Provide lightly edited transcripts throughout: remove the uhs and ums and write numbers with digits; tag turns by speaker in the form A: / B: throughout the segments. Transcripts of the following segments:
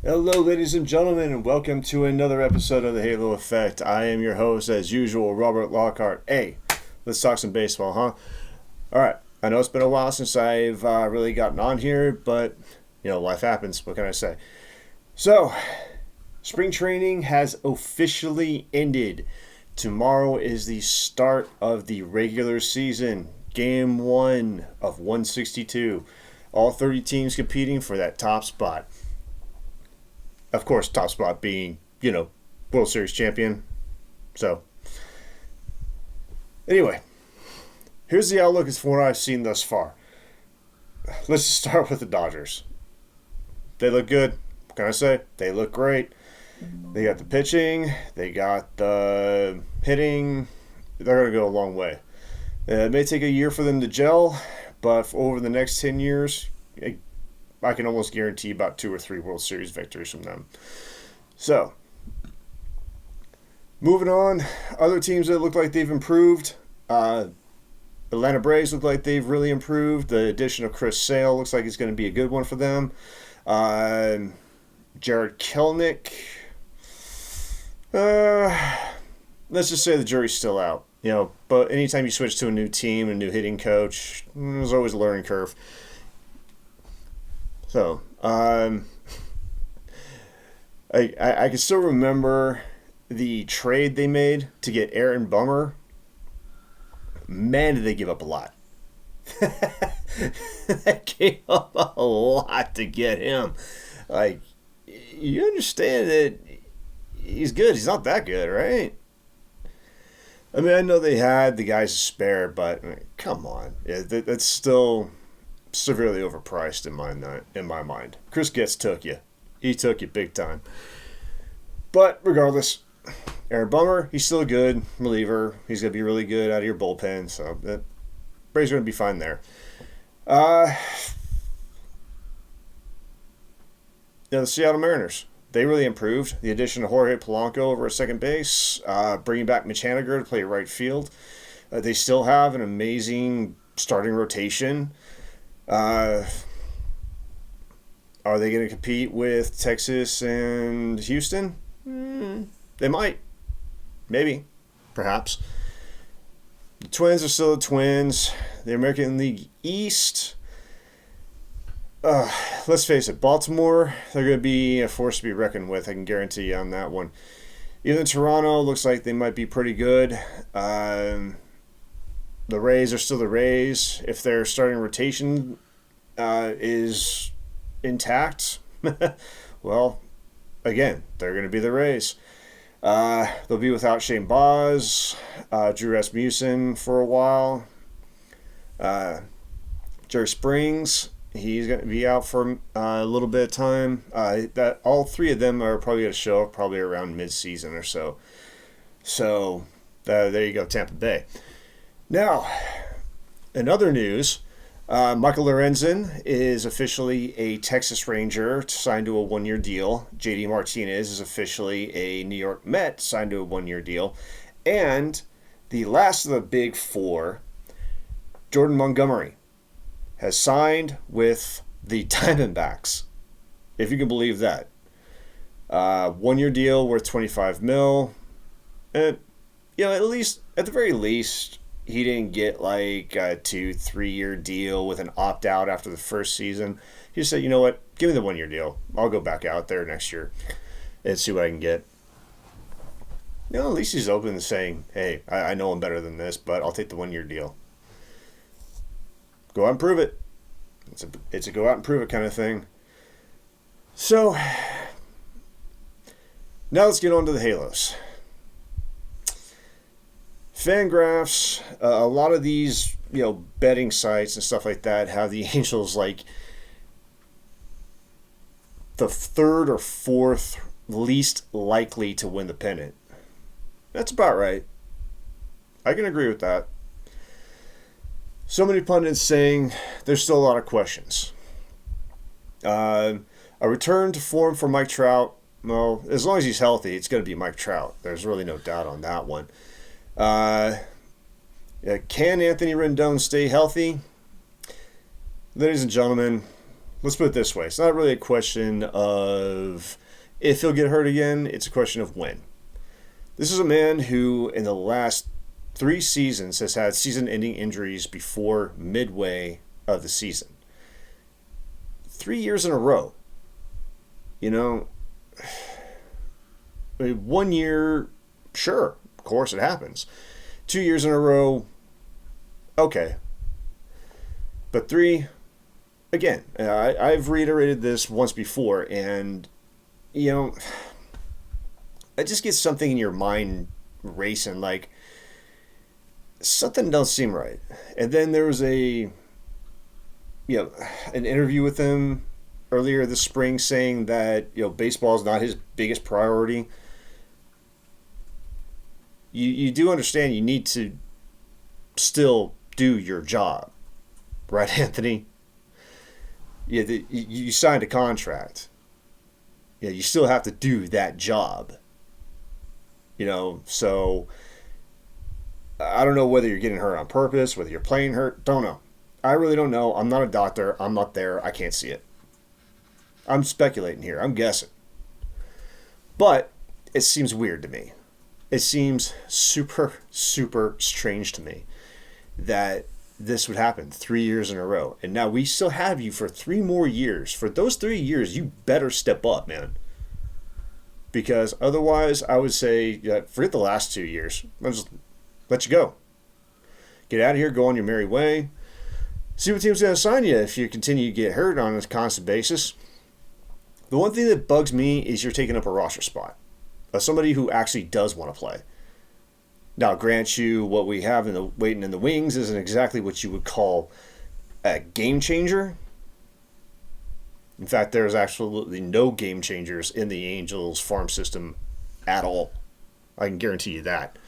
A: Hello, ladies and gentlemen, and welcome to another episode of the Halo Effect. I am your host, as usual, Robert Lockhart. Hey, let's talk some baseball, huh? All right. I know it's been a while since I've really gotten on here, but life happens. What can I say? So, spring training has officially ended. Tomorrow is the start of the regular season, game 1 of 162. All 30 teams competing for that top spot. Of course, top spot being, World Series champion. So, anyway, here's the outlook as for what I've seen thus far. Let's just start with the Dodgers. They look good. What can I say? They look great. They got the pitching. They got the hitting. They're going to go a long way. It may take a year for them to gel, but over the next 10 years, I can almost guarantee about 2 or 3 World Series victories from them. So, moving on, other teams that look like they've improved. Atlanta Braves look like they've really improved. The addition of Chris Sale looks like it's going to be a good one for them. Jared Kelenic. Let's just say the jury's still out. But anytime you switch to a new team, a new hitting coach, there's always a learning curve. So, I can still remember the trade they made to get Aaron Bummer. Man, did they give up a lot. They gave up a lot to get him. Like, you understand that he's good. He's not that good, right? I mean, I know they had the guys to spare, but come on. Yeah, that's still severely overpriced in my mind. Chris Getz took you. He took you big time. But regardless, Aaron Bummer, he's still a good reliever. He's going to be really good out of your bullpen, so the Braves are going to be fine there. The Seattle Mariners, they really improved. The addition of Jorge Polanco over at second base, bringing back Mitch Haniger to play right field. They still have an amazing starting rotation. Are they going to compete with Texas and Houston? They might. Maybe. Perhaps. The Twins are still the Twins. The American League East. Let's face it. Baltimore, they're going to be a force to be reckoned with. I can guarantee you on that one. Even Toronto looks like they might be pretty good. The Rays are still the Rays. If their starting rotation is intact, well, again, they're going to be the Rays. They'll be without Shane Baz, Drew Rasmussen for a while. Jerry Springs, he's going to be out for a little bit of time. That all 3 of them are probably going to show up probably around mid-season or so. So, there you go, Tampa Bay. Now, in other news, Michael Lorenzen is officially a Texas Ranger signed to a 1-year deal. JD Martinez is officially a New York Met signed to a 1-year deal. And the last of the big 4, Jordan Montgomery, has signed with the Diamondbacks, if you can believe that. 1-year deal worth $25 million. At the very least, he didn't get like a 2-3 year deal with an opt-out after the first season. He just said, you know what, give me the 1-year deal. I'll go back out there next year and see what I can get. At least he's open to saying, hey, I know I'm better than this, but I'll take the 1-year deal. Go out and prove it. It's a go out and prove it kind of thing. So, now let's get on to the Halos. Fangraphs, a lot of these, betting sites and stuff like that have the Angels like the 3rd or 4th least likely to win the pennant. That's about right. I can agree with that. So many pundits saying there's still a lot of questions. A return to form for Mike Trout, well, as long as he's healthy, it's going to be Mike Trout. There's really no doubt on that one. Can Anthony Rendon stay healthy? Ladies and gentlemen, let's put it this way. It's not really a question of if he'll get hurt again. It's a question of when. This is a man who, in the last 3 seasons, has had season-ending injuries before midway of the season. 3 years in a row. You know, I mean, 1 year, sure, of course it happens. 2 years in a row, okay. But 3, again, I've reiterated this once before, and, you know, it just gets something in your mind racing, like, something don't seem right. And then there was an interview with him earlier this spring saying that, baseball is not his biggest priority. You do understand you need to still do your job, right, Anthony? Yeah, you signed a contract. Yeah, you still have to do that job. So I don't know whether you're getting hurt on purpose, whether you're playing hurt. Don't know. I really don't know. I'm not a doctor. I'm not there. I can't see it. I'm speculating here. I'm guessing. But it seems weird to me. It seems super, super strange to me that this would happen 3 years in a row. And now we still have you for 3 more years. For those 3 years, you better step up, man. Because otherwise, I would say, forget the last 2 years. I'll just let you go. Get out of here, go on your merry way. See what team's going to sign you if you continue to get hurt on a constant basis. The one thing that bugs me is you're taking up a roster spot. Somebody who actually does want to play. Now, grant you, what we have waiting in the wings isn't exactly what you would call a game changer. In fact, there's absolutely no game changers in the Angels farm system at all. I can guarantee you that.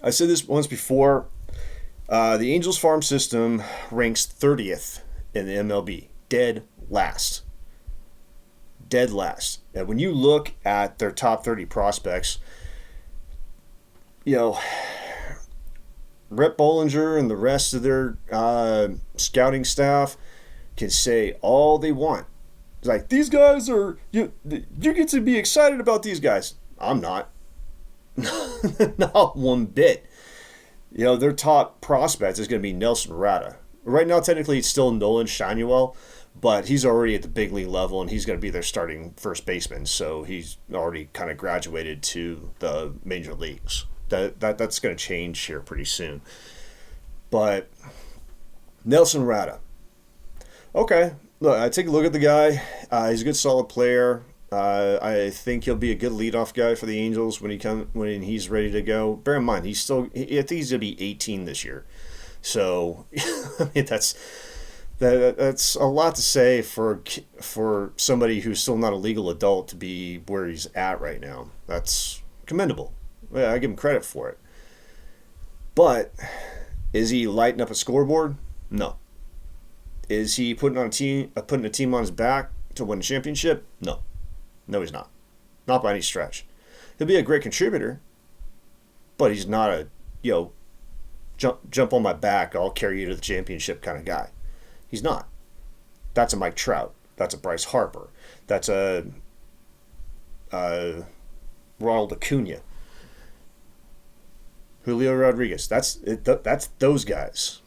A: I said this once before. The Angels farm system ranks 30th in the MLB. Dead last. Dead last. And when you look at their top 30 prospects, Rhett Bollinger and the rest of their scouting staff can say all they want. It's like, these guys are, you get to be excited about these guys. I'm not. Not one bit. Their top prospect is going to be Nelson Rada. Right now, technically, it's still Nolan Schanuel, but he's already at the big league level, and he's going to be their starting first baseman. So he's already kind of graduated to the major leagues. That's going to change here pretty soon. But Nelson Rada. Okay, look, I take a look at the guy. He's a good, solid player. I think he'll be a good leadoff guy for the Angels when he's ready to go. Bear in mind, I think he's gonna be 18 this year, so I mean that's a lot to say for somebody who's still not a legal adult to be where he's at right now. That's commendable. Yeah, I give him credit for it. But is he lighting up a scoreboard? No. Is he putting a team on his back to win a championship? No. No, he's not. Not by any stretch. He'll be a great contributor, but he's not a, jump on my back, I'll carry you to the championship kind of guy. He's not. That's a Mike Trout. That's a Bryce Harper. That's a Ronald Acuna. Julio Rodriguez. That's those guys.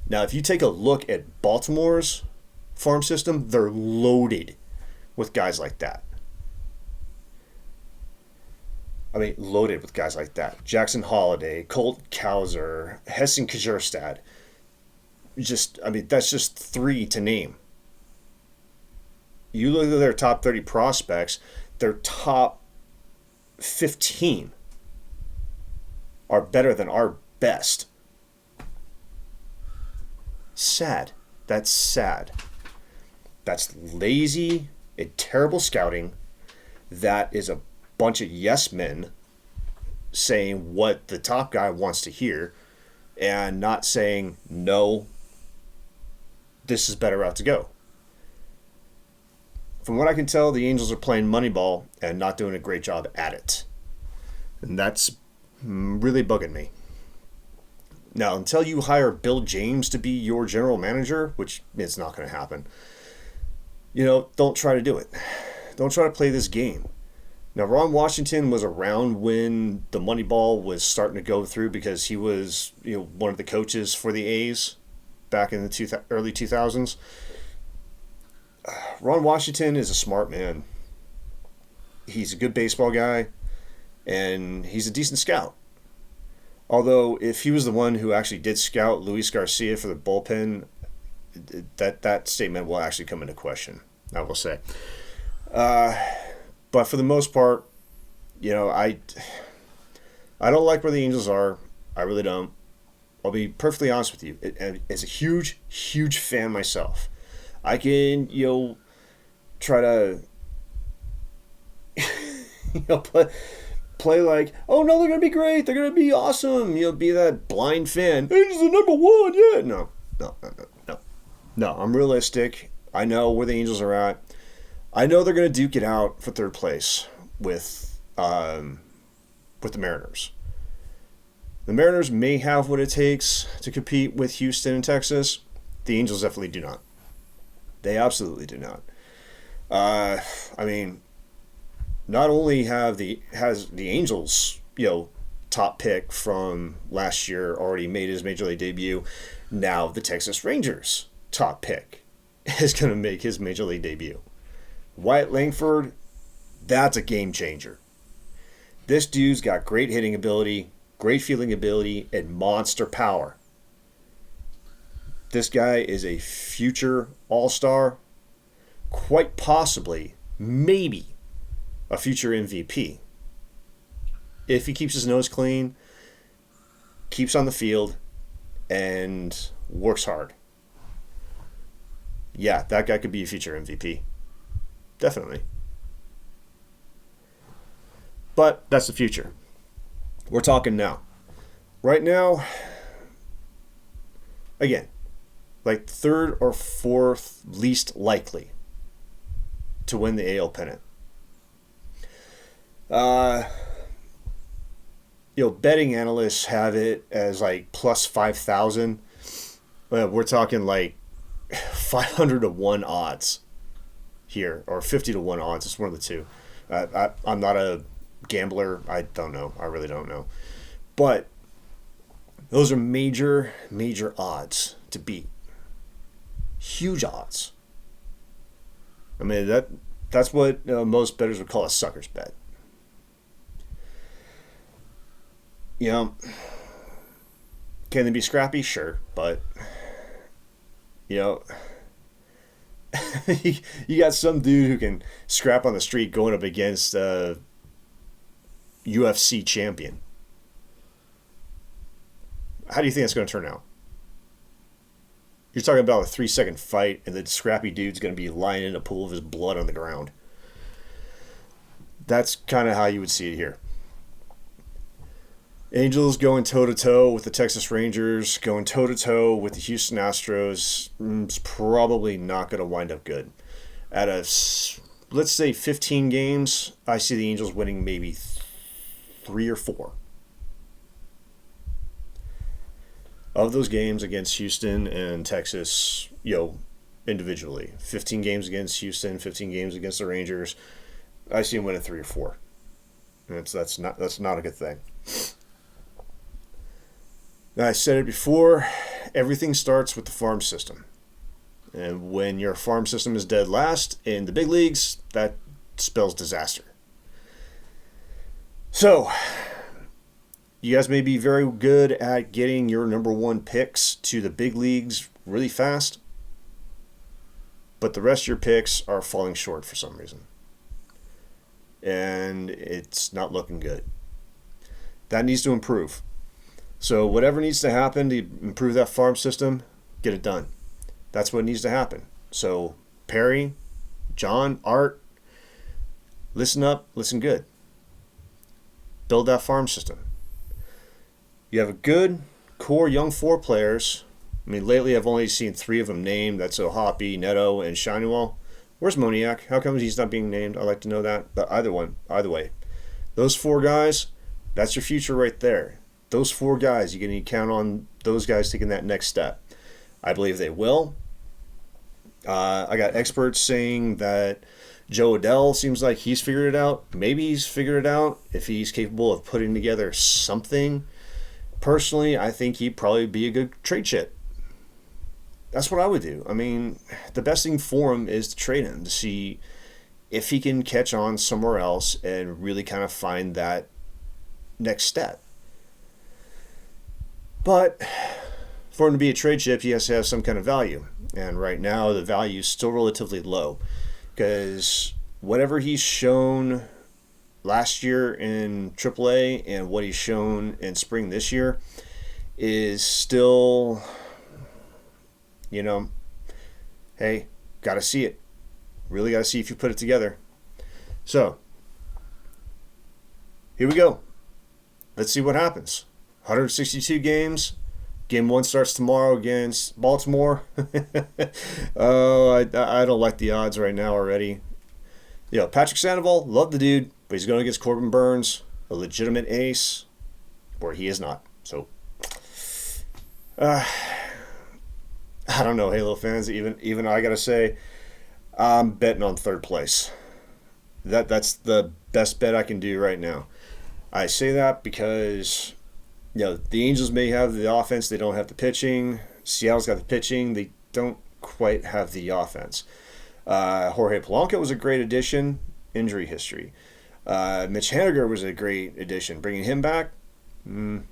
A: Now, if you take a look at Baltimore's farm system, they're loaded with guys like that. I mean, loaded with guys like that. Jackson Holliday, Colt Kauser, Heston Kjerstad. That's just 3 to name. You look at their top 30 prospects, their top 15 are better than our best. Sad. That's sad. That's lazy and terrible scouting. That is a bunch of yes men saying what the top guy wants to hear and not saying, no, this is better route to go. From what I can tell, the Angels are playing Moneyball and not doing a great job at it. And that's really bugging me. Now, until you hire Bill James to be your general manager, which it's not going to happen, don't try to do it. Don't try to play this game. Now, Ron Washington was around when the Moneyball was starting to go through because he was, one of the coaches for the A's back in the early 2000s. Ron Washington is a smart man. He's a good baseball guy, and he's a decent scout. Although, if he was the one who actually did scout Luis Garcia for the bullpen, that statement will actually come into question, I will say. But for the most part, I don't like where the Angels are. I really don't. I'll be perfectly honest with you. As a huge, huge fan myself, I can, try to, play like, oh no, they're gonna be great. They're gonna be awesome. Be that blind fan. Angels are number one. Yeah. No. I'm realistic. I know where the Angels are at. I know they're going to duke it out for third place with the Mariners. The Mariners may have what it takes to compete with Houston and Texas. The Angels definitely do not. They absolutely do not. Not only has the Angels, top pick from last year already made his Major League debut, now the Texas Rangers top pick is going to make his Major League debut. Wyatt Langford, that's a game changer. This dude's got great hitting ability, great fielding ability, and monster power. This guy is a future all-star, quite possibly, maybe, a future MVP. If he keeps his nose clean, keeps on the field, and works hard. Yeah, that guy could be a future MVP. Definitely. But that's the future. We're talking now. Right now, again, like third or fourth least likely to win the AL pennant. Betting analysts have it as like plus 5,000. We're talking like 500 to 1 odds here, or 50 to 1 odds. It's one of the two. I'm not a gambler. I don't know. I really don't know. But those are major, major odds to beat. Huge odds. I mean, that's what most bettors would call a sucker's bet. Can they be scrappy? Sure, but you got some dude who can scrap on the street going up against a UFC champion. How do you think that's going to turn out? You're talking about a 3-second fight, and the scrappy dude's going to be lying in a pool of his blood on the ground. That's kind of how you would see it here. Angels going toe-to-toe with the Texas Rangers, going toe-to-toe with the Houston Astros. It's probably not going to wind up good. Out of, let's say, 15 games, I see the Angels winning maybe 3 or 4. Of those games against Houston and Texas, individually. 15 games against Houston, 15 games against the Rangers. I see them winning 3 or 4. That's not a good thing. I said it before, everything starts with the farm system. And when your farm system is dead last in the big leagues, that spells disaster. So, you guys may be very good at getting your number 1 picks to the big leagues really fast, but the rest of your picks are falling short for some reason. And it's not looking good. That needs to improve. So whatever needs to happen to improve that farm system, get it done. That's what needs to happen. So Perry, John, Art, listen up, listen good. Build that farm system. You have a good core young 4 players. I mean, lately I've only seen 3 of them named. That's O'Hoppe, Neto, and Shineywell. Where's Moniak? How come he's not being named? I'd like to know that. But either way. Those 4 guys, that's your future right there. those four guys, you can count on those guys taking that next step. I believe they will. I got experts saying that Joe Adell seems like he's figured it out. Maybe he's figured it out if he's capable of putting together something. Personally, I think he'd probably be a good trade chip. That's what I would do. I mean, the best thing for him is to trade him to see if he can catch on somewhere else and really kind of find that next step. But for him to be a trade chip, he has to have some kind of value. And right now, the value is still relatively low because whatever he's shown last year in AAA and what he's shown in spring this year is still, hey, got to see it. Really got to see if you put it together. So, here we go. Let's see what happens. 162 games. Game 1 starts tomorrow against Baltimore. Oh, I don't like the odds right now already. Patrick Sandoval, love the dude, but he's going against Corbin Burns, a legitimate ace, where he is not. So, I don't know, Halo fans. Even I got to say, I'm betting on third place. That's the best bet I can do right now. I say that because the Angels may have the offense, they don't have the pitching. Seattle's got the pitching, they don't quite have the offense. Jorge Polanco was a great addition, injury history. Mitch Haniger was a great addition. Bringing him back,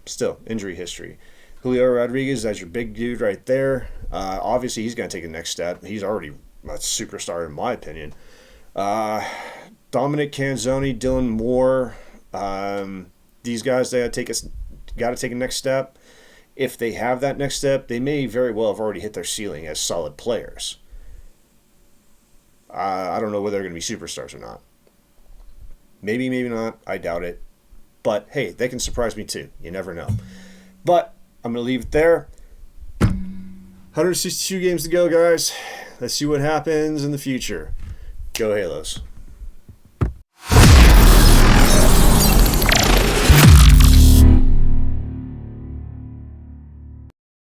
A: still injury history. Julio Rodriguez, that's your big dude right there. Obviously, he's going to take the next step. He's already a superstar in my opinion. Dominic Canzoni, Dylan Moore, these guys, they got to take a next step. If they have that next step, they may very well have already hit their ceiling as solid players. I don't know whether they're going to be superstars or not. Maybe, maybe not. I doubt it. But hey, they can surprise me too. You never know. But I'm going to leave it there. 162 games to go, guys. Let's see what happens in the future. Go Halos.